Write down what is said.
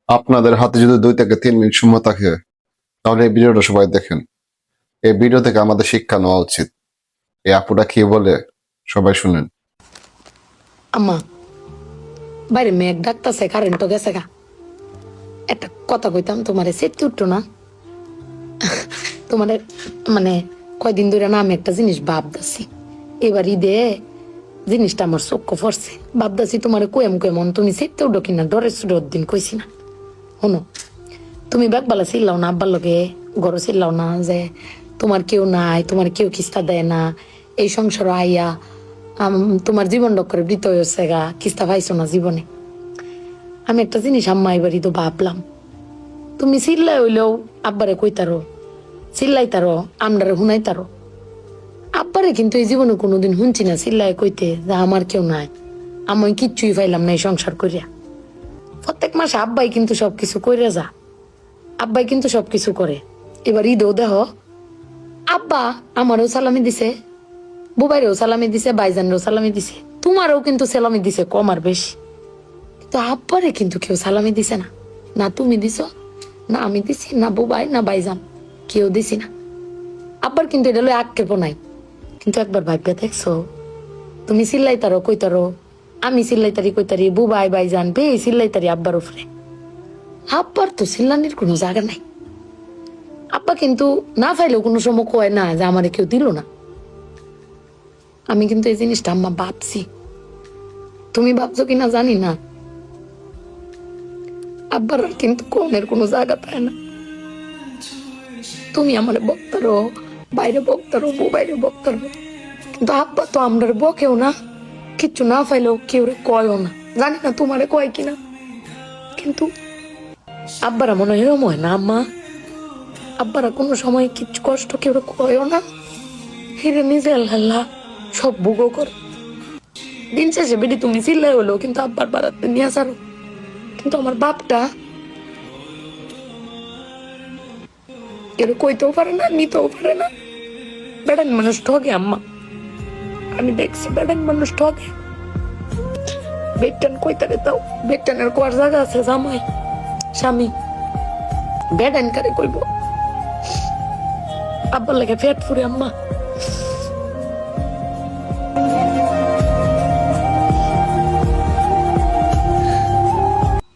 আপনাদের হাতে যদি 2 থেকে 3 মিনিট সময় থাকে তাহলে এই ভিডিওটা সবাই দেখেন। এই ভিডিও থেকে আমাদের শিক্ষা নেওয়া উচিত। এই আপুটা কি বলে সবাই শুনেন। আম্মা বাইরে মেঘ ডাকতেছে, কারেন্ট তো গেছে গা। একটা কথা কইতাম, তোমারে সেটতে উঠতো না? তোমাদের মানে কয়দিন ধরে না আমি একটা জিনিস ভাবতেছি। এবার ঈদে জিনিসটা আমার চোখ পড়ছে। ভাবতেছি তোমারে কোয়েম কোয়েমন তুমি সেটতে উঠো কিনা, ডরে সুরে দিন কইছি না। শোনো, তুমি বেগবালা চিল্লাও না, আব্বার লগে গড় চিল্লাও না যে তোমার কেউ নাই, তোমার কেউ কিস্তা দেয় না, এই সংসার আইয়া তোমার জীবন ডক্করে বৃত হয়েছে গা, কিস্তা পাইছো না জীবনে। আমি একটা জিনিস আম্মা এবারই তো ভাবলাম, তুমি চিল্লাই হইলেও আব্বারে কইতারো, চিল্লাইতারো, আমরারে শুনাইতারো। আব্বারে কিন্তু এই জীবনে কোনোদিন শুনছি না চিল্লাই কইতে যে আমার কেউ নাই, আমি কিচ্ছুই পাইলাম না এই সংসার করিয়া। প্রত্যেক মাসে আব্বাই কিন্তু সবকিছু কইরা যা, আব্বাই কিন্তু সবকিছু করে। এবার ঈদেও দেহ আব্বা আমারও সালামি দিছে, বুবাইরেও সালামি দিছে, বাইজানরেও সালামি দিছে, তোমারও কিন্তু সালামি দিছে কম আর বেশি। কিন্তু আব্বারে কিন্তু কেউ সালামি দিছে না। না তুমি দিছ, না আমি দিছি, না বুবাই, না বাইজান, কেউ দিছি না। আব্বার কিন্তু এটা লই আক্ষেপ নাই। কিন্তু একবার ভাববে দেখছো, তুমি চিল্লাইতারো কইতারো, আমি চিল্লাইতারি কইতারি, বুবাই বাইজান বে চিল্লাইতারি আব্বার উপরে। আব্বার তো চিল্লানির কোনো জায়গা নাই। আব্বা কিন্তু না পাইলেও কোনো সময় কয় না যে আমারে কেউ দিল না। আমি কিন্তু এই জিনিসটা আম্মা ভাবছি, তুমি ভাবছো কিনা জানি না। আব্বার আর কিন্তু কমের কোনো জায়গা পায় না। তুমি আমারে বক্তারো, বাইরে বক্তারো, বাইরে বক্তারো, কিন্তু আব্বা তো আমরা বকেও না, কিচ্ছু না পাইলেও কেউ কয়ও না। জানি না তোমারে কয় কিনা, কিন্তু আব্বারা মনে হয় এরম হয় না আম্মা। আব্বারা কোনো সময় কিচ্ছু কষ্ট কেউ কয়ও না, হিরে নিজে আল্লাহ সব ভোগও করে। দিন শেষে বেটি তুমি চিল্লাই হলো কিন্তু আব্বার বাড়াতে নিয়ে আসারো। কিন্তু আমার বাপটা কেউ কইতেও পারে না, নিতেও পারে না। বেড়ান মানুষ ঠকে আম্মা, আমি দেখছি বেড়ান মানুষ ঠকে। বেটান কইতারে তাও বেটানের কোয়ার জায়গা আছে, জামাই স্বামী বেড়ান কারে কইব। আব্বার লাগে ফেট ফুরে আম্মা।